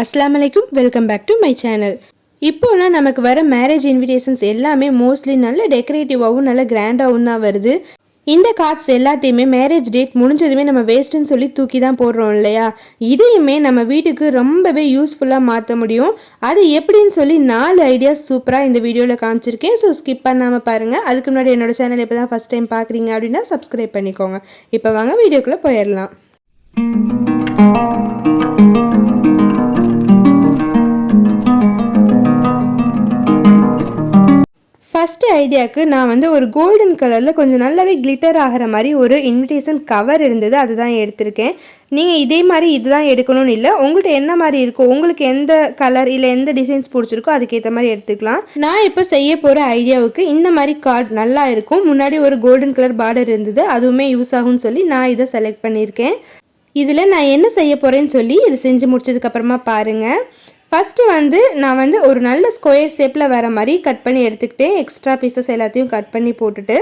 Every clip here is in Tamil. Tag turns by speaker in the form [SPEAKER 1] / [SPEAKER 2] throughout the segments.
[SPEAKER 1] அஸ்ஸலாமு அலைக்கும், welcome back to my channel. இப்போனா நமக்கு வர மேரேஜ் இன்விடேஷன்ஸ் எல்லாமே மோஸ்ட்லி நல்ல டெக்கரேட்டிவாகவும் நல்ல கிராண்டாகவும் தான் வருது. இந்த கார்ட்ஸ் எல்லாத்தையுமே மேரேஜ் டேட் முடிஞ்சதுமே நம்ம வேஸ்ட்டுன்னு சொல்லி தூக்கி தான் போடுறோம் இல்லையா? இதையுமே நம்ம வீட்டுக்கு ரொம்பவே யூஸ்ஃபுல்லாக மாற்ற முடியும். அது எப்படின்னு சொல்லி 4 ஐடியாஸ் சூப்பராக இந்த வீடியோவில் காமிச்சிருக்கேன். ஸோ ஸ்கிப் பண்ணாமல் பாருங்கள். அதுக்கு முன்னாடி என்னோட சேனல் இப்போ தான் ஃபஸ்ட் டைம் பார்க்குறீங்க அப்படின்னா சப்ஸ்கிரைப் பண்ணிக்கோங்க. இப்போ வாங்க வீடியோக்குள்ளே போயிடலாம். ஃபஸ்ட்டு ஐடியாவுக்கு நான் ஒரு கோல்டன் கலரில் கொஞ்சம் நல்லாவே கிளிட்டர் ஆகிற மாதிரி ஒரு இன்விடேஷன் கவர் இருந்தது, அதுதான் எடுத்திருக்கேன். நீங்கள் இதே மாதிரி இதுதான் எடுக்கணும்னு இல்லை, உங்கள்கிட்ட என்ன மாதிரி இருக்கோ, உங்களுக்கு எந்த கலர் இல்லை எந்த டிசைன்ஸ் பிடிச்சிருக்கோ அதுக்கேற்ற மாதிரி எடுத்துக்கலாம். நான் இப்போ செய்ய போகிற ஐடியாவுக்கு இந்த மாதிரி கார்டு நல்லா இருக்கும். முன்னாடி ஒரு கோல்டன் கலர் பார்டர் இருந்தது, அதுவுமே யூஸ் ஆகும்னு சொல்லி நான் இதை செலக்ட் பண்ணியிருக்கேன். இதில் நான் என்ன செய்ய போகிறேன்னு சொல்லி இது செஞ்சு முடிச்சதுக்கப்புறமா பாருங்கள். ஃபஸ்ட்டு நான் ஒரு நல்ல ஸ்கொயர் ஷேப்பில் வர மாதிரி கட் பண்ணி எடுத்துக்கிட்டேன். எக்ஸ்ட்ரா பீசஸ் எல்லாத்தையும் கட் பண்ணி போட்டுட்டு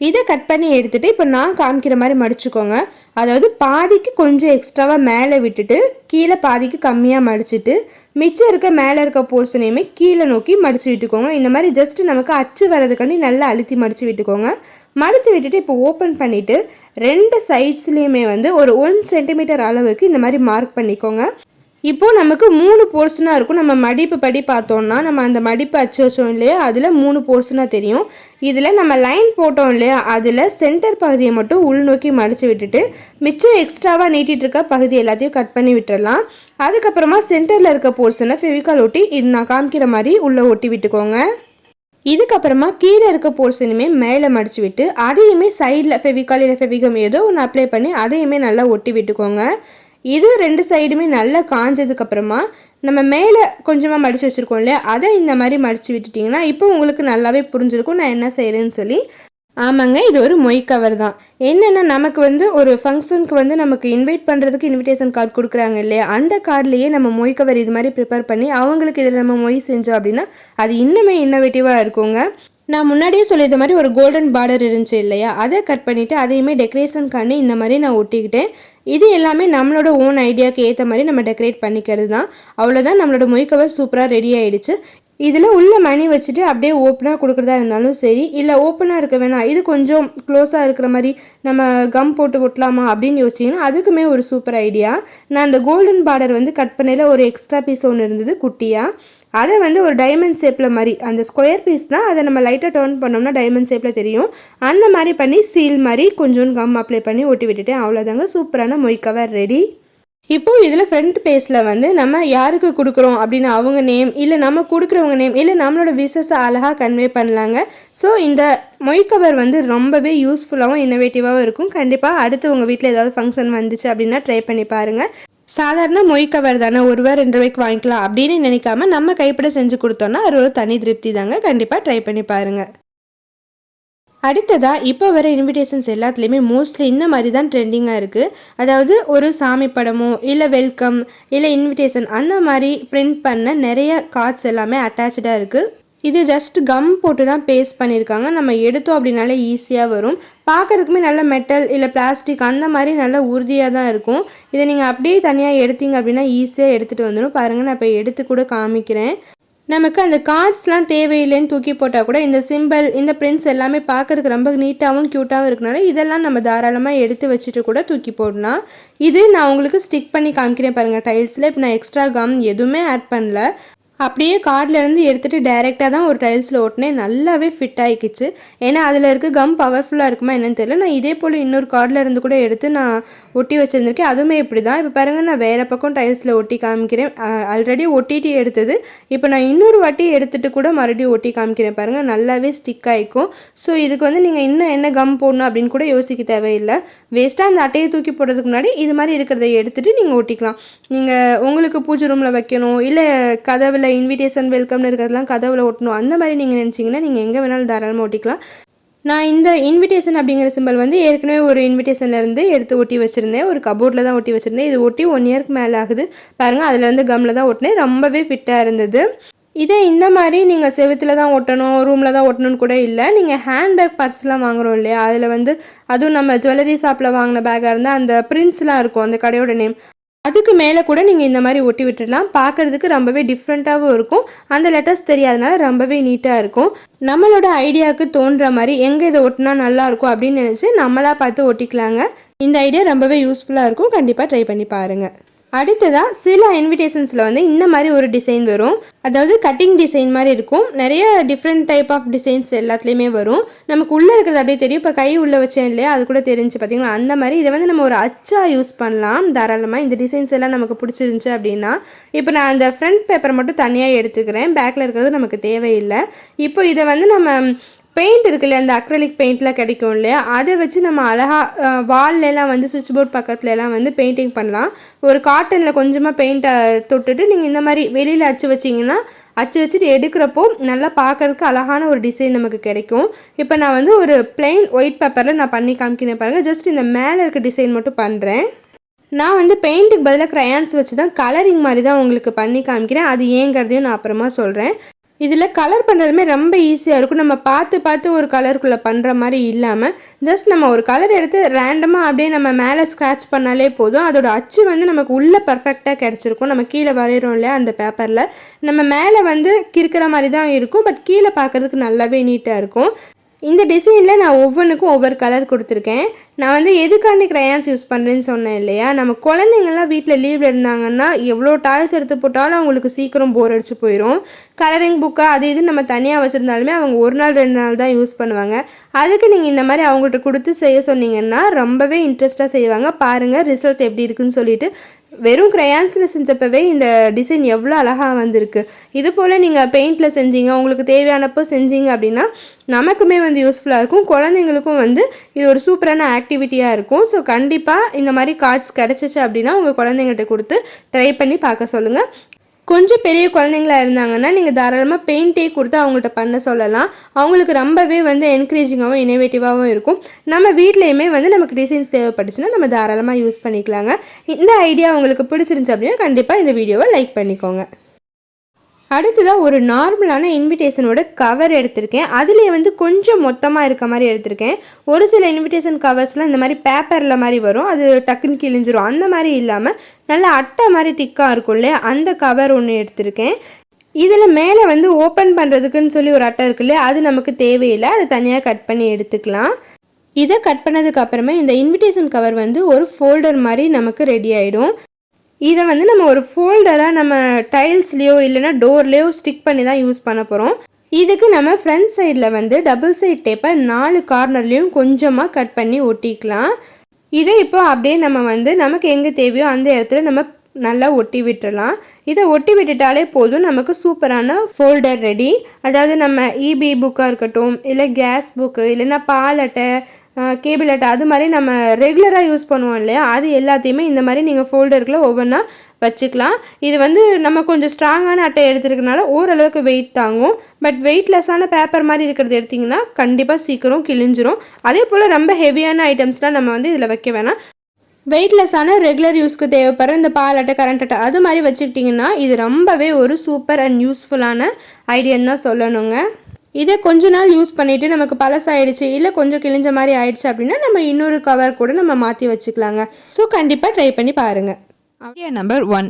[SPEAKER 1] இதை கட் பண்ணி எடுத்துகிட்டு இப்போ நான் காமிக்கிற மாதிரி மடிச்சுக்கோங்க. அதாவது பாதிக்கு கொஞ்சம் எக்ஸ்ட்ராவாக மேலே விட்டுட்டு கீழே பாதிக்கு கம்மியாக மடிச்சுட்டு மிச்சம் இருக்க மேலே இருக்க போர்ஷனையுமே கீழே நோக்கி மடித்து விட்டுக்கோங்க. இந்த மாதிரி ஜஸ்ட்டு நமக்கு அச்சு வரதுக்காண்டி நல்லா அழுத்தி மடித்து விட்டுக்கோங்க. மடித்து விட்டுட்டு இப்போ ஓப்பன் பண்ணிவிட்டு 2 சைட்ஸ்லேயுமே ஒரு 1 சென்டிமீட்டர் அளவுக்கு இந்த மாதிரி மார்க் பண்ணிக்கோங்க. இப்போது நமக்கு 3 போர்ஷனாக இருக்கும். நம்ம மடிப்பு படி பார்த்தோம்னா நம்ம அந்த மடிப்பு அச்சு வச்சோம் இல்லையா, அதில் 3 போர்ஷனாக தெரியும். இதில் நம்ம லைன் போட்டோம் இல்லையா, அதில் சென்டர் பகுதியை மட்டும் உள்நோக்கி மடித்து விட்டுட்டு மிச்சம் எக்ஸ்ட்ராவாக நீட்டிகிட்டு இருக்க பகுதி எல்லாத்தையும் கட் பண்ணி விட்டுடலாம். அதுக்கப்புறமா சென்டரில் இருக்க போர்ஷனை ஃபெவிகால் ஒட்டி இது நான் காமிக்கிற மாதிரி உள்ளே ஒட்டி விட்டுக்கோங்க. இதுக்கப்புறமா கீழே இருக்க போர்ஷனுமே மேலே மடித்து விட்டு அதையுமே சைடில் ஃபெவிகால் இல்லை ஃபெவிகம் ஏதோ ஒன்று அப்ளை பண்ணி அதையுமே நல்லா ஒட்டி விட்டுக்கோங்க. இது 2 சைடுமே நல்லா காஞ்சதுக்கப்புறமா நம்ம மேலே கொஞ்சமாக மடித்து வச்சுருக்கோம் இல்லையா, அதை இந்த மாதிரி மடித்து விட்டுட்டிங்கன்னா இப்போ உங்களுக்கு நல்லாவே புரிஞ்சிருக்கும் நான் என்ன செய்கிறேன்னு சொல்லி. ஆமாங்க, இது ஒரு மொய் கவர் தான். என்னென்னா நமக்கு ஒரு ஃபங்க்ஷனுக்கு நமக்கு இன்வைட் பண்ணுறதுக்கு இன்விடேஷன் கார்டு கொடுக்குறாங்க இல்லையா, அந்த கார்ட்லேயே நம்ம மொய் கவர் இது மாதிரி ப்ரிப்பேர் பண்ணி அவங்களுக்கு இதில் நம்ம மொய் செஞ்சோம் அப்படின்னா அது இன்னுமே இன்னோவேட்டிவாக இருக்குங்க. நான் முன்னாடியே சொல்லியிருந்த மாதிரி ஒரு கோல்டன் பார்டர் இருந்துச்சு இல்லையா, அதை கட் பண்ணிவிட்டு அதையுமே டெக்கரேஷனுக்காண்டி இந்த மாதிரி நான் ஒட்டிக்கிட்டேன். இது எல்லாமே நம்மளோட ஓன் ஐடியாவுக்கு ஏற்ற மாதிரி நம்ம டெக்கரேட் பண்ணிக்கிறது தான். அவ்வளோதான், நம்மளோட மொய் கவர் சூப்பராக ரெடி ஆகிடுச்சு. இதில் உள்ள மணி வச்சுட்டு அப்படியே ஓப்பனாக கொடுக்குறதா இருந்தாலும் சரி, இல்லை ஓப்பனாக இருக்க வேணாம் இது கொஞ்சம் க்ளோஸாக இருக்கிற மாதிரி நம்ம கம் போட்டு ஒட்டலாமா அப்படின்னு யோசிச்சிங்கன்னா அதுக்குமே ஒரு சூப்பர் ஐடியா. நான் அந்த கோல்டன் பார்டர் கட் பண்ணையில் ஒரு எக்ஸ்ட்ரா பீஸ் ஒன்று இருந்தது குட்டியாக, அதை ஒரு டைமண்ட் ஷேப்பில் மாதிரி அந்த ஸ்கொயர் பீஸ் தான், அதை நம்ம லைட்டாக டர்ன் பண்ணோம்னா டைமண்ட் ஷேப்பில் தெரியும். அந்த மாதிரி பண்ணி சீல் மாதிரி கொஞ்சோண்டு கம் அப்ளை பண்ணி ஒட்டி விட்டுட்டேன். அவ்வளோதாங்க, சூப்பரான மொய் கவர் ரெடி. இப்போது இதில் ஃப்ரண்ட் பேஸில் நம்ம யாருக்கு கொடுக்குறோம் அப்படின்னு அவங்க நேம் இல்லை நம்ம கொடுக்குறவங்க நேம் இல்லை நம்மளோட விஷஸை அழகாக கன்வே பண்ணலாங்க. ஸோ இந்த மொய் கவர் ரொம்பவே யூஸ்ஃபுல்லாகவும் இன்னோவேட்டிவாகவும் இருக்கும். கண்டிப்பாக அடுத்து உங்கள் வீட்டில் ஏதாவது ஃபங்க்ஷன் வந்துச்சு அப்படின்னா ட்ரை பண்ணி பாருங்கள். சாதாரண மொய் கவர் தானே, 1 ரூபா 2 ரூபாய்க்கு வாங்கிக்கலாம் அப்படின்னு நினைக்காம நம்ம கைப்பட செஞ்சு கொடுத்தோன்னா அது ஒரு தனி திருப்தி தாங்க. கண்டிப்பாக ட்ரை பண்ணி பாருங்கள். அடுத்ததாக இப்போ வர இன்விடேஷன்ஸ் எல்லாத்துலேயுமே மோஸ்ட்லி இந்த மாதிரி தான் ட்ரெண்டிங்காக இருக்குது. அதாவது ஒரு சாமி படமோ இல்லை வெல்கம் இல்லை இன்விடேஷன் அந்த மாதிரி பிரிண்ட் பண்ண நிறைய கார்ட்ஸ் எல்லாமே அட்டாச்சாக இருக்குது. இது ஜஸ்ட் கம் போட்டு தான் பேஸ்ட் பண்ணியிருக்காங்க. நம்ம எடுத்தோம் அப்படின்னாலே ஈஸியாக வரும். பார்க்குறதுக்குமே நல்ல மெட்டல் இல்லை பிளாஸ்டிக் அந்த மாதிரி நல்ல உறுதியாக தான் இருக்கும். இதை நீங்கள் அப்படியே தனியாக எடுத்தீங்க அப்படின்னா ஈஸியாக எடுத்துகிட்டு வந்துடும். பாருங்கள், நான் இப்போ எடுத்து கூட காமிக்கிறேன். நமக்கு அந்த கார்ட்ஸ்லாம் தேவையில்லைன்னு தூக்கி போட்டால் கூட இந்த சிம்பிள் இந்த பிரிண்ட்ஸ் எல்லாமே பார்க்குறதுக்கு ரொம்ப நீட்டாகவும் க்யூட்டாகவும் இருக்கனால இதெல்லாம் நம்ம தாராளமாக எடுத்து வச்சுட்டு கூட தூக்கி போடலாம். இது நான் உங்களுக்கு ஸ்டிக் பண்ணி காமிக்கிறேன் பாருங்கள் டைல்ஸில். இப்போ நான் எக்ஸ்ட்ரா கம் எதுவுமே ஆட் பண்ணல, அப்படியே கார்ட்லேருந்து எடுத்துகிட்டு டைரெக்டாக தான் ஒரு டைல்ஸில் ஓட்டினேன். நல்லாவே ஃபிட் ஆகிக்கிச்சு. ஏன்னா அதில் இருக்க கம் பவர்ஃபுல்லாக இருக்குமா என்னன்னு தெரியல. நான் இதே போல் இன்னொரு கார்டில் இருந்து கூட எடுத்து நான் ஒட்டி வச்சுருந்துருக்கேன். அதுவுமே இப்படி தான். இப்போ பாருங்கள், நான் வேறு பக்கம் டைல்ஸில் ஒட்டி காமிக்கிறேன். ஆல்ரெடி ஒட்டிட்டு எடுத்தது இப்போ நான் இன்னொரு வாட்டி எடுத்துகிட்டு கூட மறுபடியும் ஒட்டி காமிக்கிறேன் பாருங்கள். நல்லாவே ஸ்டிக் ஆகிக்கும். ஸோ இதுக்கு நீங்கள் இன்னும் என்ன கம் போடணும் அப்படின்னு கூட யோசிக்க தேவையில்லை. வேஸ்ட்டாக அந்த அட்டையை தூக்கி போடுறதுக்கு முன்னாடி இது மாதிரி இருக்கிறத எடுத்துகிட்டு நீங்கள் ஒட்டிக்கலாம். நீங்கள் உங்களுக்கு பூஜை ரூமில் வைக்கணும் இல்லை கதவில் இன்விடேஷன் வெல்கம்னு இருக்கிறதுலாம் கதவுல ஒட்டணும் அந்த மாதிரி நீங்கள் நினச்சிங்கன்னா நீங்கள் எங்கே வேணாலும் தாராளமாக ஒட்டிக்கலாம். நான் இந்த இன்விடேஷன் அப்படிங்கிற சிம்பிள் ஏற்கனவே ஒரு இன்விடேஷன்லேருந்து எடுத்து ஒட்டி வச்சுருந்தேன். ஒரு கபோர்டில் தான் ஒட்டி வச்சுருந்தேன். இது ஒட்டி 1 இயருக்கு மேலே ஆகுது பாருங்கள். அதுலேருந்து கம்மில் தான் ஒட்டினேன். ரொம்பவே ஃபிட்டாக இருந்தது. இதே இந்த மாதிரி நீங்கள் செவுத்தில் தான் ஒட்டணும் ரூமில் தான் ஒட்டணும்னு கூட இல்லை. நீங்கள் ஹேண்ட்பேக் பர்ஸ்லாம் வாங்குகிறோம் இல்லையா, அதில் அதுவும் நம்ம ஜுவல்லரி ஷாப்பில் வாங்கின பேக்காக இருந்தால் அந்த பிரிண்ட்ஸ்லாம் இருக்கும் அந்த கடையோட நேம் அதுக்கு மேலே கூட நீங்கள் இந்த மாதிரி ஒட்டி விட்டுடலாம். பார்க்குறதுக்கு ரொம்பவே டிஃப்ரெண்ட்டாகவும் இருக்கும். அந்த லெட்டர்ஸ் தெரியாதனால ரொம்பவே நீட்டாக இருக்கும். நம்மளோட ஐடியாவுக்கு தோன்ற மாதிரி எங்கே இதை ஒட்டினா நல்லாயிருக்கும் அப்படின்னு நினச்சி நம்மளாக பார்த்து ஒட்டிக்கலாங்க. இந்த ஐடியா ரொம்பவே யூஸ்ஃபுல்லாக இருக்கும். கண்டிப்பாக ட்ரை பண்ணி பாருங்கள். அடுத்ததாக சில இன்விடேஷன்ஸில் வந்து இந்த மாதிரி ஒரு டிசைன் வரும். அதாவது கட்டிங் டிசைன் மாதிரி இருக்கும். நிறைய டிஃப்ரெண்ட் டைப் ஆஃப் டிசைன்ஸ் எல்லாத்துலேயுமே வரும். நமக்கு உள்ளே இருக்கிறது அப்படியே தெரியும். இப்போ கை உள்ளே வச்சேன் இல்லையா, அது கூட தெரிஞ்சு பார்த்தீங்களா, அந்த மாதிரி இதை வந்து நம்ம ஒரு அச்சா யூஸ் பண்ணலாம் தாராளமாக. இந்த டிசைன்ஸ் எல்லாம் நமக்கு பிடிச்சிருந்துச்சி அப்படின்னா. இப்போ நான் அந்த ஃப்ரண்ட் பேப்பர் மட்டும் தனியாக எடுத்துக்கிறேன். பேக்கில் இருக்கிறது நமக்கு தேவையில்லை. இப்போ இதை வந்து நம்ம பெயிண்ட் இருக்கு இல்லையா, அந்த அக்ரலிக் பெயிண்ட்லாம் கிடைக்கும் இல்லையா, அதை வச்சு நம்ம அழகாக வால்லெலாம் வந்து சுவிட்ச் போர்ட் பக்கத்துலலாம் வந்து பெயிண்டிங் பண்ணலாம். ஒரு காட்டனில் கொஞ்சமாக பெயிண்ட்டை தொட்டுட்டு நீங்கள் இந்த மாதிரி வெளியில் அச்சு வச்சிங்கன்னா அச்சு வச்சுட்டு எடுக்கிறப்போ நல்லா பார்க்கறதுக்கு அழகான ஒரு டிசைன் நமக்கு கிடைக்கும். இப்போ நான் வந்து ஒரு பிளெயின் ஒயிட் பேப்பரில் நான் பண்ணி காமிக்கிறேன் பாருங்கள். ஜஸ்ட் இந்த மேலே இருக்க டிசைன் மட்டும் பண்ணுறேன். நான் வந்து பெயிண்ட்டுக்கு பதிலாக க்ரையான்ஸ் வச்சு தான் கலரிங் மாதிரி தான் உங்களுக்கு பண்ணி காமிக்கிறேன். அது ஏங்கிறதையும் நான் அப்புறமா சொல்கிறேன். இதில் கலர் பண்ணுறதுமே ரொம்ப ஈஸியாக இருக்கும். நம்ம பார்த்து ஒரு கலருக்குள்ளே பண்ணுற மாதிரி இல்லாமல் ஜஸ்ட் நம்ம ஒரு கலர் எடுத்து ரேண்டமாக அப்படியே நம்ம மேலே ஸ்க்ராட்ச் பண்ணாலே போதும். அதோட அச்சு வந்து நமக்கு உள்ளே பர்ஃபெக்டாக கிடச்சிருக்கும். நம்ம கீழே வரைகிறோம் இல்லையா, அந்த பேப்பரில் நம்ம மேலே வந்து கிறுக்கிற மாதிரி தான் இருக்கும். பட் கீழே பார்க்குறதுக்கு நல்லாவே நீட்டாக இருக்கும். இந்த டிசைனில் நான் ஒவ்வொன்றுக்கும் ஒவ்வொரு கலர் கொடுத்துருக்கேன். நான் வந்து எதுக்காண்டி க்ரையான்ஸ் யூஸ் பண்ணுறேன்னு சொன்னேன் இல்லையா, நம்ம குழந்தைங்கள்லாம் வீட்டில் லீவில் இருந்தாங்கன்னா எவ்வளோ டாய்ஸ் எடுத்து போட்டாலும் அவங்களுக்கு சீக்கிரம் போர் அடிச்சு போயிடும். கலரிங் புக்கை அது இது நம்ம தனியாக வச்சுருந்தாலுமே அவங்க ஒரு நாள் 2 நாள் தான் யூஸ் பண்ணுவாங்க. அதுக்கு நீங்கள் இந்த மாதிரி அவங்கள்ட்ட கொடுத்து செய்ய சொன்னீங்கன்னா ரொம்பவே இன்ட்ரெஸ்ட்டாக செய்வாங்க. பாருங்கள் ரிசல்ட் எப்படி இருக்குன்னு சொல்லிட்டு. வெறும் க்ரையான்ஸில் செஞ்சப்பவே இந்த டிசைன் எவ்வளோ அழகாக வந்திருக்கு. இது போல் நீங்கள் பெயிண்டில் செஞ்சீங்க, உங்களுக்கு தேவையானப்போ செஞ்சீங்க அப்படின்னா நமக்குமே வந்து யூஸ்ஃபுல்லாக இருக்கும். குழந்தைங்களுக்கும் வந்து இது ஒரு சூப்பரான ஆக்டிவிட்டியாக இருக்கும். ஸோ கண்டிப்பாக இந்த மாதிரி கார்ட்ஸ் கிடச்சிச்சு அப்படின்னா உங்கள் குழந்தைங்கள்ட்ட கொடுத்து ட்ரை பண்ணி பார்க்க சொல்லுங்கள். கொஞ்சம் பெரிய குழந்தைங்களா இருந்தாங்கன்னா நீங்கள் தாராளமாக பெயிண்டே கொடுத்து அவங்கள்ட்ட பண்ண சொல்லலாம். அவங்களுக்கு ரொம்பவே வந்து என்கரேஜிங்காகவும் இனோவேட்டிவாகவும் இருக்கும். நம்ம வீட்லேயுமே வந்து நமக்கு டிசைன்ஸ் தேவைப்பட்டுச்சுன்னா நம்ம தாராளமாக யூஸ் பண்ணிக்கலாங்க. இந்த ஐடியா உங்களுக்கு பிடிச்சிருந்துச்சு அப்படின்னா கண்டிப்பாக இந்த வீடியோவை லைக் பண்ணிக்கோங்க. அடுத்ததாக ஒரு நார்மலான இன்விடேஷனோட கவர் எடுத்திருக்கேன். அதுலேயே வந்து கொஞ்சம் மொத்தமாக இருக்க மாதிரி எடுத்திருக்கேன். ஒரு சில இன்விடேஷன் கவர்ஸ்லாம் இந்த மாதிரி பேப்பரில் மாதிரி வரும், அது டக்குன்னு கிழிஞ்சிரும். அந்த மாதிரி இல்லாமல் நல்லா அட்டை மாதிரி திக்காக இருக்கும் இல்லையா, அந்த கவர் ஒன்று எடுத்திருக்கேன். இதில் மேலே வந்து ஓப்பன் பண்ணுறதுக்குன்னு சொல்லி ஒரு அட்டை இருக்கு இல்லையா, அது நமக்கு தேவையில்லை. அது தனியாக கட் பண்ணி எடுத்துக்கலாம். இதை கட் பண்ணதுக்கு அப்புறமே இந்த இன்விடேஷன் கவர் வந்து ஒரு ஃபோல்டர் மாதிரி நமக்கு ரெடி ஆகிடும். இதை வந்து நம்ம ஒரு ஃபோல்டராக நம்ம டைல்ஸ்லேயோ இல்லைனா டோர்லேயோ ஸ்டிக் பண்ணி தான் யூஸ் பண்ண போகிறோம். இதுக்கு நம்ம ஃப்ரண்ட் சைடில் வந்து டபுள் சைட் டேப்பை 4 கார்னர்லேயும் கொஞ்சமாக கட் பண்ணி ஒட்டிக்கலாம். இதை இப்போ அப்படியே நம்ம வந்து நமக்கு எங்கே தேவையோ அந்த இடத்துல நம்ம நல்லா ஒட்டி விட்டுறலாம். இதை ஒட்டி விட்டுட்டாலே போதும், நமக்கு சூப்பரான ஃபோல்டர் ரெடி. அதாவது நம்ம இபி புக்காக இருக்கட்டும், இல்லை கேஸ் புக்கு, இல்லைன்னா பால் அட்டை, கேபிள் அட்டை, அது மாதிரி நம்ம ரெகுலராக யூஸ் பண்ணுவோம் இல்லையா, அது எல்லாத்தையுமே இந்த மாதிரி நீங்கள் ஃபோல்டருக்குள்ள ஒவ்வொன்றா வச்சுக்கலாம். இது வந்து நம்ம கொஞ்சம் ஸ்ட்ராங்கான அட்டை எடுத்துருக்கனால ஓரளவுக்கு வெயிட் தாங்கும். பட் வெயிட்லெஸ்ஸான பேப்பர் மாதிரி இருக்கிறது எடுத்திங்கன்னா கண்டிப்பாக சீக்கிரம் கிழிஞ்சிரும். அதே போல் ரொம்ப ஹெவியான ஐட்டம்ஸ்லாம் நம்ம வந்து இதில் வைக்க வேணாம். வெயிட்லெஸ்ஸான ரெகுலர் யூஸ்க்கு தேவைப்படுற இந்த பால் அட்டை, கரண்ட் அட்டை அது மாதிரி வச்சுக்கிட்டிங்கன்னா இது ரொம்பவே ஒரு சூப்பர் அண்ட் யூஸ்ஃபுல்லான ஐடியான்னு தான் சொல்லணுங்க. இதை கொஞ்ச நாள் யூஸ் பண்ணிவிட்டு நமக்கு பழசாயிடுச்சு இல்லை கொஞ்சம் கிழிஞ்ச மாதிரி ஆயிடுச்சு அப்படின்னா நம்ம இன்னொரு கவர் கூட நம்ம மாற்றி வச்சுக்கலாங்க. ஸோ கண்டிப்பாக ட்ரை பண்ணி பாருங்கள்.
[SPEAKER 2] Idea number 1.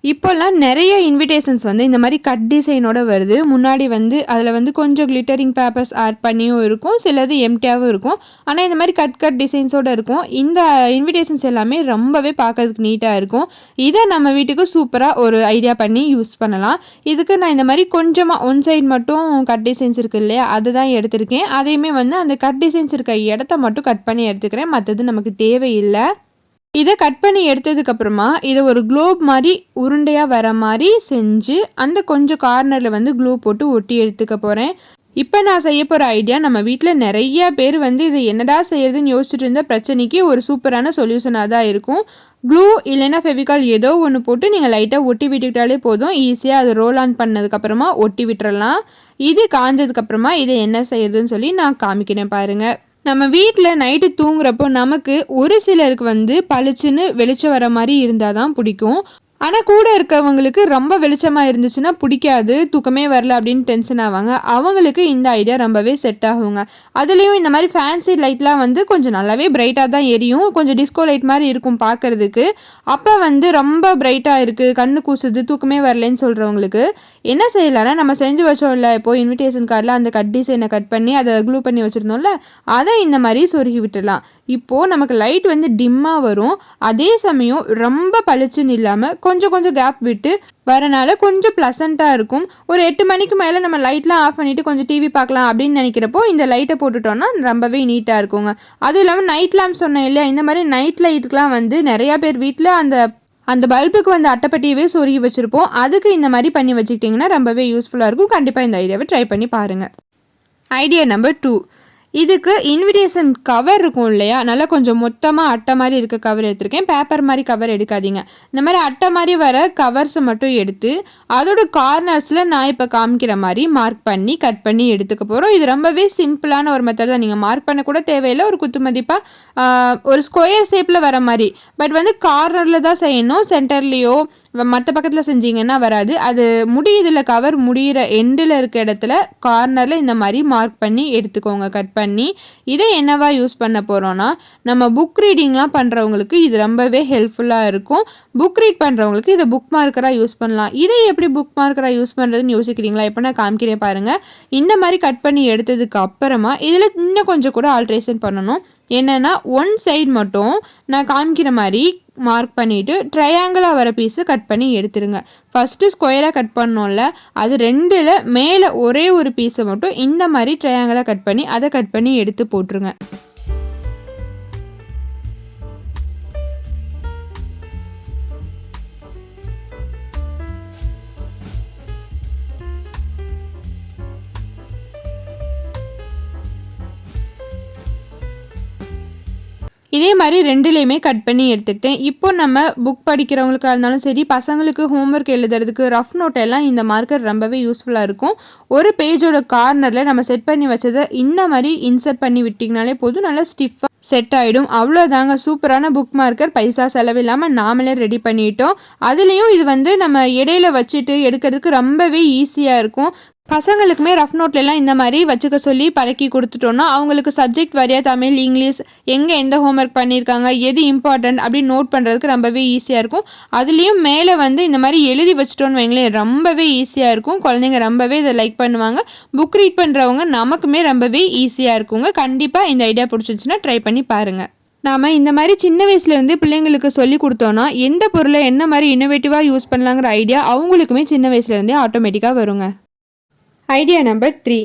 [SPEAKER 2] இப்போல்லாம் நிறைய இன்விடேஷன்ஸ் வந்து இந்த மாதிரி கட் டிசைனோட வருது. முன்னாடி வந்து அதில் வந்து கொஞ்சம் கிளிட்டரிங் பேப்பர்ஸ் ஆட் பண்ணியும் இருக்கும், சிலது எம்டியாகவும் இருக்கும். ஆனால் இந்த மாதிரி கட் டிசைன்ஸோடு இருக்கும். இந்த இன்விடேஷன்ஸ் எல்லாமே ரொம்பவே பார்க்கறதுக்கு நீட்டாக இருக்கும். இதை நம்ம வீட்டுக்கு சூப்பராக ஒரு ஐடியா பண்ணி யூஸ் பண்ணலாம். இதுக்கு நான் இந்த மாதிரி கொஞ்சமாக ஒன் சைடு மட்டும் கட் டிசைன்ஸ் இருக்குது இல்லையா, அதுதான் எடுத்திருக்கேன். அதையுமே வந்து அந்த கட் டிசைன்ஸ் இருக்க இடத்த மட்டும் கட் பண்ணி எடுத்துக்கிறேன், மற்றது நமக்கு தேவையில்லை. இதை கட் பண்ணி எடுத்ததுக்கப்புறமா இதை ஒரு க்ளோப் மாதிரி உருண்டையாக வர மாதிரி செஞ்சு அந்த கொஞ்சம் கார்னரில் வந்து க்ளூ போட்டு ஒட்டி எடுத்துக்க போகிறேன். இப்போ நான் செய்ய போகிற ஐடியா நம்ம வீட்டில் நிறைய பேர் வந்து இதை என்னடா செய்யறதுன்னு யோசிச்சுட்டு இருந்த பிரச்சனைக்கு ஒரு சூப்பரான சொல்யூஷனாக தான் இருக்கும். க்ளூ இல்லைன்னா ஃபெவிகால் ஏதோ ஒன்று போட்டு நீங்கள் லைட்டாக ஒட்டி விட்டுக்கிட்டாலே போதும். ஈஸியாக அதை ரோல் ஆன் பண்ணதுக்கப்புறமா ஒட்டி விட்டுறலாம். இது காஞ்சதுக்கப்புறமா இதை என்ன செய்யறதுன்னு சொல்லி நான் காமிக்கிறேன் பாருங்கள். நம்ம வீட்டில் நைட்டு தூங்குறப்போ நமக்கு ஒரு சிலருக்கு வந்து பளிச்சுன்னு வெளிச்சம் வர மாதிரி இருந்தால் தான் பிடிக்கும். ஆனால் கூட இருக்கவங்களுக்கு ரொம்ப வெளிச்சமாக இருந்துச்சுன்னா பிடிக்காது, தூக்கமே வரல அப்படின்னு டென்ஷன் ஆவாங்க. அவங்களுக்கு இந்த ஐடியா ரொம்பவே செட் ஆகுங்க. அதுலேயும் இந்த மாதிரி ஃபேன்சி லைட்லாம் வந்து கொஞ்சம் நல்லாவே பிரைட்டாக தான் எரியும், கொஞ்சம் டிஸ்கோ லைட் மாதிரி இருக்கும் பார்க்குறதுக்கு. அப்போ வந்து ரொம்ப பிரைட்டாக இருக்குது, கண்ணு கூசுது, தூக்கமே வரலன்னு சொல்கிறவங்களுக்கு என்ன செய்யலாம்னா, நம்ம செஞ்சு வச்சோம்ல இப்போது இன்விடேஷன் கார்டில் அந்த கட் டிசைனை கட் பண்ணி அதை க்ளூ பண்ணி வச்சுருந்தோம்ல, அதை இந்த மாதிரி சொருகி விட்டுடலாம். இப்போது நமக்கு லைட் வந்து டிம்மாக வரும், அதே சமயம் ரொம்ப பளிச்சுன்னு இல்லாமல் கொஞ்சம் கொஞ்சம் கேப் விட்டு வரனால கொஞ்சம் ப்ளசண்ட்டாக இருக்கும். ஒரு 8 மணிக்கு மேலே நம்ம லைட்லாம் ஆஃப் பண்ணிவிட்டு கொஞ்சம் டிவி பார்க்கலாம் அப்படின்னு நினைக்கிறப்போ இந்த லைட்டை போட்டுட்டோன்னா ரொம்பவே நீட்டாக இருக்குங்க. அதுவும் இல்லாமல் நைட் லேம்ப் சொன்னேன் இல்லையா, இந்த மாதிரி நைட் லைட்டுக்கெலாம் வந்து நிறையா பேர் வீட்டில் அந்த பல்புக்கு வந்து அட்டைப்பட்டியவே சொருகி வச்சுருப்போம். அதுக்கு இந்த மாதிரி பண்ணி வச்சுக்கிட்டிங்கன்னா ரொம்பவே யூஸ்ஃபுல்லாக இருக்கும். கண்டிப்பாக இந்த ஐடியாவை ட்ரை பண்ணி பாருங்கள். ஐடியா நம்பர் 2, இதுக்கு இன்விடேஷன் கவர் இருக்கும் இல்லையா, நல்லா கொஞ்சம் மொத்தமாக அட்டை மாதிரி இருக்க கவர் எடுத்திருக்கேன். பேப்பர் மாதிரி கவர் எடுக்காதீங்க. இந்த மாதிரி அட்டை மாதிரி வர கவர்ஸை மட்டும் எடுத்து அதோட கார்னர்ஸில் நான் இப்போ காமிக்கிற மாதிரி மார்க் பண்ணி கட் பண்ணி எடுத்துக்க போகிறோம். இது ரொம்பவே சிம்பிளான ஒரு மெத்தட் தான். நீங்கள் மார்க் பண்ண கூட தேவையில்லை, ஒரு குத்து மதிப்பாக ஒரு ஸ்கொயர் ஷேப்பில் வர மாதிரி. பட் வந்து கார்னரில் தான் செய்யணும், சென்டர்லேயோ மற்ற பக்கத்தில் செஞ்சீங்கன்னா வராது. அது முடியுதில்ல, கவர் முடிகிற எண்டில் இருக்க இடத்துல கார்னரில் இந்த மாதிரி மார்க் பண்ணி எடுத்துக்கோங்க கட் பண்ணி. இதை என்னவா யூஸ் பண்ண போகிறோன்னா, நம்ம புக் ரீடிங்லாம் பண்ணுறவங்களுக்கு இது ரொம்பவே ஹெல்ப்ஃபுல்லாக இருக்கும். புக் ரீட் பண்ணுறவங்களுக்கு இதை புக் மார்க்கராக யூஸ் பண்ணலாம். இதை எப்படி புக் மார்க்கராக யூஸ் பண்ணுறதுன்னு யோசிக்கிறீங்களா? இப்போ நான் காமிக்கிறேன் பாருங்கள். இந்த மாதிரி கட் பண்ணி எடுத்ததுக்கு அப்புறமா இதில் இன்னும் கொஞ்சம் கூட ஆல்ட்ரேஷன் பண்ணணும். என்னென்னா, ஒன் சைடு மட்டும் நான் காமிக்கிற மாதிரி மார்க் பண்ணிவிட்டு ட்ரையாங்கிளாக வர பீஸு கட் பண்ணி எடுத்துருங்க. ஃபஸ்ட்டு ஸ்கொயராக கட் பண்ணோம்ல, அது 2ல் மேலே ஒரே ஒரு பீஸை மட்டும் இந்த மாதிரி ட்ரையாங்கிளாக கட் பண்ணி அதை கட் பண்ணி எடுத்து போட்டுருங்க. இதே மாதிரி 2லேயுமே கட் பண்ணி எடுத்துக்கிட்டேன். இப்போ நம்ம புக் படிக்கிறவங்களுக்காக இருந்தாலும் சரி, பசங்களுக்கு ஹோம்ஒர்க் எழுதுறதுக்கு ரஃப் நோட் எல்லாம் இந்த மார்க்கர் ரொம்பவே யூஸ்ஃபுல்லாக இருக்கும். ஒரு பேஜோட கார்னரில் நம்ம செட் பண்ணி வச்சதை இந்த மாதிரி இன்சர்ட் பண்ணி விட்டிங்கனாலே போதும், நல்லா ஸ்டிஃபாக செட் ஆகிடும். அவ்வளோதாங்க, சூப்பரான புக் மார்க்கர். பைசா செலவில்லாமல் நாமளே ரெடி பண்ணிட்டோம். அதுலேயும் இது வந்து நம்ம இடையில வச்சுட்டு எடுக்கிறதுக்கு ரொம்பவே ஈஸியாக இருக்கும். பசங்களுக்குமே ரஃப் நோட்லலாம் இந்த மாதிரி வச்சுக்க சொல்லி பழக்கி கொடுத்துட்டோன்னா அவங்களுக்கு சப்ஜெக்ட் வாரியாக தமிழ், இங்கிலீஷ், எங்கே எந்த ஹோம்ஒர்க் பண்ணியிருக்காங்க, எது இம்பார்ட்டன்ட் அப்படின்னு நோட் பண்ணுறதுக்கு ரொம்பவே ஈஸியாக இருக்கும். அதுலேயும் மேலே வந்து இந்த மாதிரி எழுதி வச்சுட்டோன்னு வைங்களேன், ரொம்பவே ஈஸியாக இருக்கும். குழந்தைங்க ரொம்பவே இதை லைக் பண்ணுவாங்க. புக் ரீட் பண்ணுறவங்க நமக்குமே ரொம்பவே ஈஸியாக இருக்குங்க. கண்டிப்பாக இந்த ஐடியா பிடிச்சிருச்சுன்னா ட்ரை பண்ணி பாருங்கள். நாம் இந்த மாதிரி சின்ன வயசுலேருந்து பிள்ளைங்களுக்கு சொல்லி கொடுத்தோன்னா எந்த பொருளை என்ன மாதிரி இன்னோவேட்டிவாக யூஸ் பண்ணலாங்கிற ஐடியா அவங்களுக்குமே சின்ன வயசுலேருந்தே ஆட்டோமேட்டிக்காக வருங்க.
[SPEAKER 1] ஐடியா நம்பர் 3,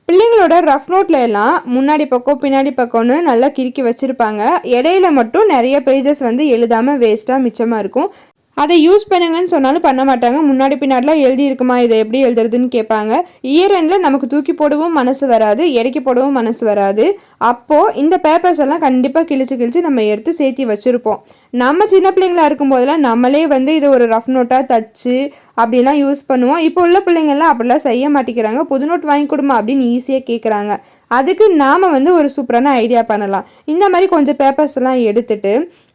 [SPEAKER 1] பிள்ளைங்களோட ரஃப் நோட்டில் எல்லாம் முன்னாடி பக்கம் பின்னாடி பக்கம்னு நல்லா கிறுக்கி வச்சுருப்பாங்க. இடையில மட்டும் நிறைய பேஜஸ் வந்து எழுதாமல் வேஸ்ட்டாக மிச்சமாக இருக்கும். அதை யூஸ் பண்ணுங்கன்னு சொன்னாலும் பண்ண மாட்டாங்க. முன்னாடி பின்னாடிலாம் எழுதி இருக்குமா, இதை எப்படி எழுதுறதுன்னு கேட்பாங்க. இயர் எண்டில் நமக்கு தூக்கி போடவும் மனசு வராது, இறக்கி போடவும் மனசு வராது. அப்போது இந்த பேப்பர்ஸ் எல்லாம் கண்டிப்பாக கிழிச்சு நம்ம எடுத்து சேர்த்தி வச்சுருப்போம். நம்ம சின்ன பிள்ளைங்களா இருக்கும்போதெல்லாம் நம்மளே வந்து இதை ஒரு ரஃப் நோட்டாக தச்சு அப்படிலாம் யூஸ் பண்ணுவோம். இப்போ உள்ள பிள்ளைங்கள்லாம் அப்படிலாம் செய்ய மாட்டேங்கிறாங்க. புது நோட் வாங்கி கொடுமா அப்படின்னு ஈஸியாக கேட்குறாங்க. அதுக்கு நாம் வந்து ஒரு சூப்பரான ஐடியா பண்ணலாம். இந்த மாதிரி கொஞ்சம் பேப்பர்ஸ் எல்லாம் எடுத்துட்டு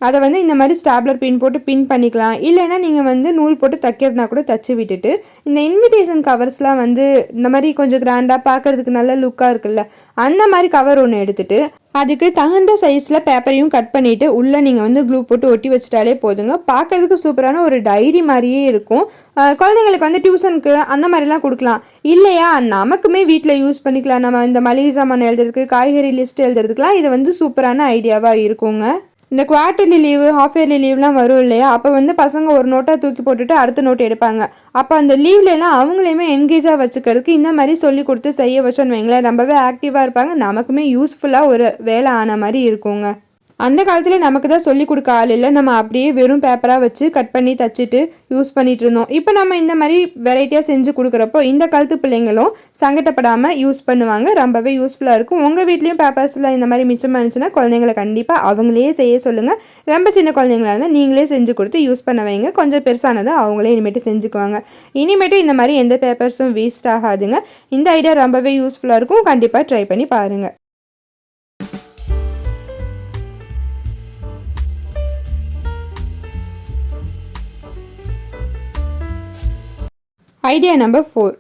[SPEAKER 1] அதை வந்து இந்த மாதிரி ஸ்டாப்லர் பின் போட்டு பின் பண்ணிக்கலாம். இல்லைன்னா நீங்கள் வந்து நூல் போட்டு தைக்கிறதுனா கூட தச்சு விட்டுட்டு இந்த இன்விடேஷன் கவர்ஸ்லாம் வந்து இந்த மாதிரி கொஞ்சம் கிராண்டாக பார்க்குறதுக்கு நல்ல லுக்காக இருக்குல்ல, அந்த மாதிரி கவர் ஒன்று எடுத்துகிட்டு அதுக்கு தகுந்த சைஸில் பேப்பரையும் கட் பண்ணிவிட்டு உள்ளே நீங்கள் வந்து க்ளூ போட்டு ஒட்டி வச்சுட்டாலே போதுங்க. பார்க்குறதுக்கு சூப்பரான ஒரு டைரி மாதிரியே இருக்கும். குழந்தைங்களுக்கு வந்து டியூஷனுக்கு அந்த மாதிரிலாம் கொடுக்கலாம். இல்லையா நமக்குமே வீட்டில் யூஸ் பண்ணிக்கலாம். நம்ம இந்த மளிகை சாமான் எழுதுறதுக்கு, காய்கறி லிஸ்ட் எழுதுறதுக்குலாம் இது வந்து சூப்பரான ஐடியாவாக இருக்குங்க. இந்த குவார்ட்டர்லி லீவு, ஹாஃப் இயர்லி லீவ்லாம் வரும் இல்லையா, அப்போ வந்து பசங்க ஒரு நோட்டை தூக்கி போட்டுட்டு அடுத்த நோட் எடுப்பாங்க. அப்போ அந்த லீவ்லலாம் அவங்களையுமே என்கேஜாக வச்சுக்கிறதுக்கு இந்த மாதிரி சொல்லி கொடுத்து செய்ய வச்சோன்னு வைங்களேன், ரொம்பவே ஆக்டிவாக இருப்பாங்க. நமக்குமே யூஸ்ஃபுல்லாக ஒரு வேலை ஆன மாதிரி இருக்குங்க. அந்த காலத்தில் நமக்கு தான் சொல்லிக் கொடுக்க ஆள் இல்லை, நம்ம அப்படியே வெறும் பேப்பராக வச்சு கட் பண்ணி தச்சுட்டு யூஸ் பண்ணிகிட்டு இருந்தோம். இப்போ நம்ம இந்த மாதிரி வெரைட்டியாக செஞ்சு கொடுக்குறப்போ இந்த காலத்து பிள்ளைங்களும் சங்கடப்படாமல் யூஸ் பண்ணுவாங்க. ரொம்பவே யூஸ்ஃபுல்லாக இருக்கும். உங்கள் வீட்லேயும் பேப்பர்ஸில் இந்த மாதிரி மிச்சமாக இருந்துச்சுன்னா குழந்தைங்களை கண்டிப்பாக அவங்களே செய்ய சொல்லுங்கள். ரொம்ப சின்ன குழந்தைங்களா இருந்தால் நீங்களே செஞ்சு கொடுத்து யூஸ் பண்ண வைங்க. கொஞ்சம் பெருசானதை அவங்களே இனிமேட்டு செஞ்சுக்குவாங்க. இனிமேட்டு இந்த மாதிரி எந்த பேப்பர்ஸும் வேஸ்ட் ஆகாதுங்க. இந்த ஐடியா ரொம்பவே யூஸ்ஃபுல்லாக இருக்கும். கண்டிப்பாக ட்ரை பண்ணி பாருங்கள். ஐடியா நம்பர் 4,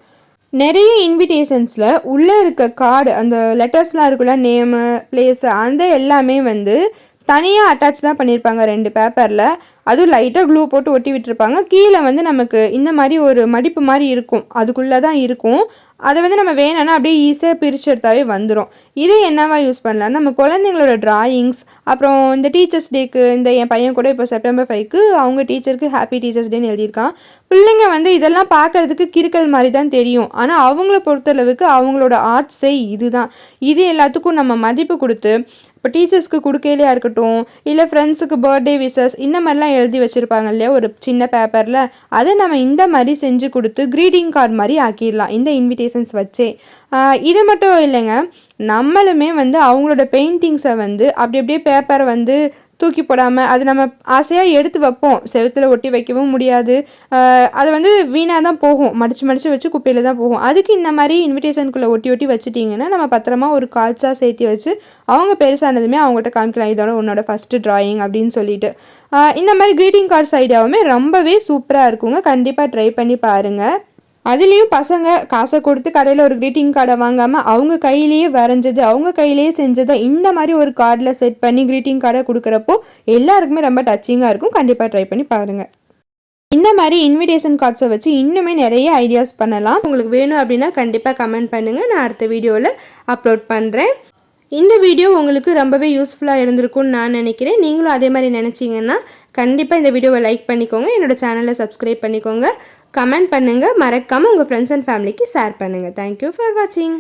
[SPEAKER 1] நிறைய இன்விடேஷன்ஸில் உள்ளே இருக்க கார்டு, அந்த லெட்டர்ஸ்லாம் இருக்குல்ல, நேமு, பிளேஸு, அந்த எல்லாமே வந்து தனியாக அட்டாச் தான் பண்ணியிருப்பாங்க 2 பேப்பரில். அதுவும் லைட்டாக க்ளூ போட்டு ஒட்டி விட்டுருப்பாங்க. கீழே வந்து நமக்கு இந்த மாதிரி ஒரு மடிப்பு மாதிரி இருக்கும், அதுக்குள்ளே தான் இருக்கும். அதை வந்து நம்ம வேணும்னா அப்படியே ஈஸியாக பிரித்து எடுத்தாவே வந்துடும். இதே என்னவா யூஸ் பண்ணலாம், நம்ம குழந்தைங்களோட டிராயிங்ஸ், அப்புறம் இந்த டீச்சர்ஸ் டேக்கு, இந்த என் பையன் கூட இப்போ செப்டம்பர் 5க்கு அவங்க டீச்சருக்கு ஹாப்பி டீச்சர்ஸ் டேன்னு எழுதியிருக்கான். பிள்ளைங்க வந்து இதெல்லாம் பார்க்குறதுக்கு கிறுக்கல் மாதிரி தான் தெரியும், ஆனால் அவங்கள பொறுத்தளவுக்கு அவங்களோட ஆர்ட்ஸே இதுதான். இது எல்லாத்துக்கும் நம்ம மதிப்பு கொடுத்து, இப்போ டீச்சர்ஸ்க்கு கொடுக்கையிலையா இருக்கட்டும், இல்லை ஃப்ரெண்ட்ஸுக்கு பர்த்டே விஷஸ் இந்த மாதிரிலாம் எழுதி வச்சுருப்பாங்க இல்லையா ஒரு சின்ன பேப்பரில், அதை நம்ம இந்த மாதிரி செஞ்சு கொடுத்து க்ரீட்டிங் கார்டு மாதிரி ஆக்கிடலாம் இந்த இன்விடேஷன்ஸ் வச்சே. இது மட்டும் இல்லைங்க, நம்மளுமே வந்து அவங்களோட பெயிண்டிங்ஸை வந்து அப்படி அப்படியே பேப்பரை வந்து தூக்கி போடாமல், அது நம்ம ஆசையாக எடுத்து வைப்போம், செவுத்தில் ஒட்டி வைக்கவும் முடியாது, அது வந்து வீணாக தான் போகும், மடித்து வச்சு குப்பையில் தான் போகும். அதுக்கு இந்த மாதிரி இன்விடேஷனுக்குள்ளே ஒட்டி வச்சுட்டிங்கன்னா நம்ம பத்திரமா ஒரு கார்ட்ஸாக சேர்த்து வச்சு அவங்க பெருசானதுமே அவங்ககிட்ட காமிக்கலாம், இதோட உன்னோட ஃபஸ்ட்டு ட்ராயிங் அப்படின்னு சொல்லிட்டு. இந்த மாதிரி க்ரீட்டிங் கார்ட்ஸ் ஐடியாவுமே ரொம்பவே சூப்பராக இருக்குங்க, கண்டிப்பாக ட்ரை பண்ணி பாருங்கள். அதுலேயும் பசங்க காசை கொடுத்து கடையில் ஒரு க்ரீட்டிங் கார்டை வாங்காமல் அவங்க கையிலேயே வரைஞ்சது, அவங்க கையிலேயே செஞ்சதை இந்த மாதிரி ஒரு கார்டில் செட் பண்ணி க்ரீட்டிங் கார்டை கொடுக்குறப்போ எல்லாருக்குமே ரொம்ப டச்சிங்காக இருக்கும். கண்டிப்பாக ட்ரை பண்ணி பாருங்கள். இந்த மாதிரி இன்விடேஷன் கார்ட்ஸை வச்சு இன்னுமே நிறைய ஐடியாஸ் பண்ணலாம். உங்களுக்கு வேணும் அப்படின்னா கண்டிப்பாக கமெண்ட் பண்ணுங்கள், நான் அடுத்த வீடியோவில் அப்லோட் பண்ணுறேன். இந்த வீடியோ உங்களுக்கு ரொம்பவே யூஸ்ஃபுல்லாக இருந்திருக்கும்னு நான் நினைக்கிறேன். நீங்களும் அதே மாதிரி நினச்சிங்கன்னா கண்டிப்பாக இந்த வீடியோவை லைக் பண்ணிக்கோங்க, என்னோடய சேனலை சப்ஸ்கிரைப் பண்ணிக்கோங்க, கமெண்ட் பண்ணுங்கள், மறக்காமல் உங்கள் ஃப்ரெண்ட்ஸ் அண்ட் ஃபேமிலிக்கு ஷேர் பண்ணுங்கள். தேங்க்யூ ஃபார் வாட்சிங்.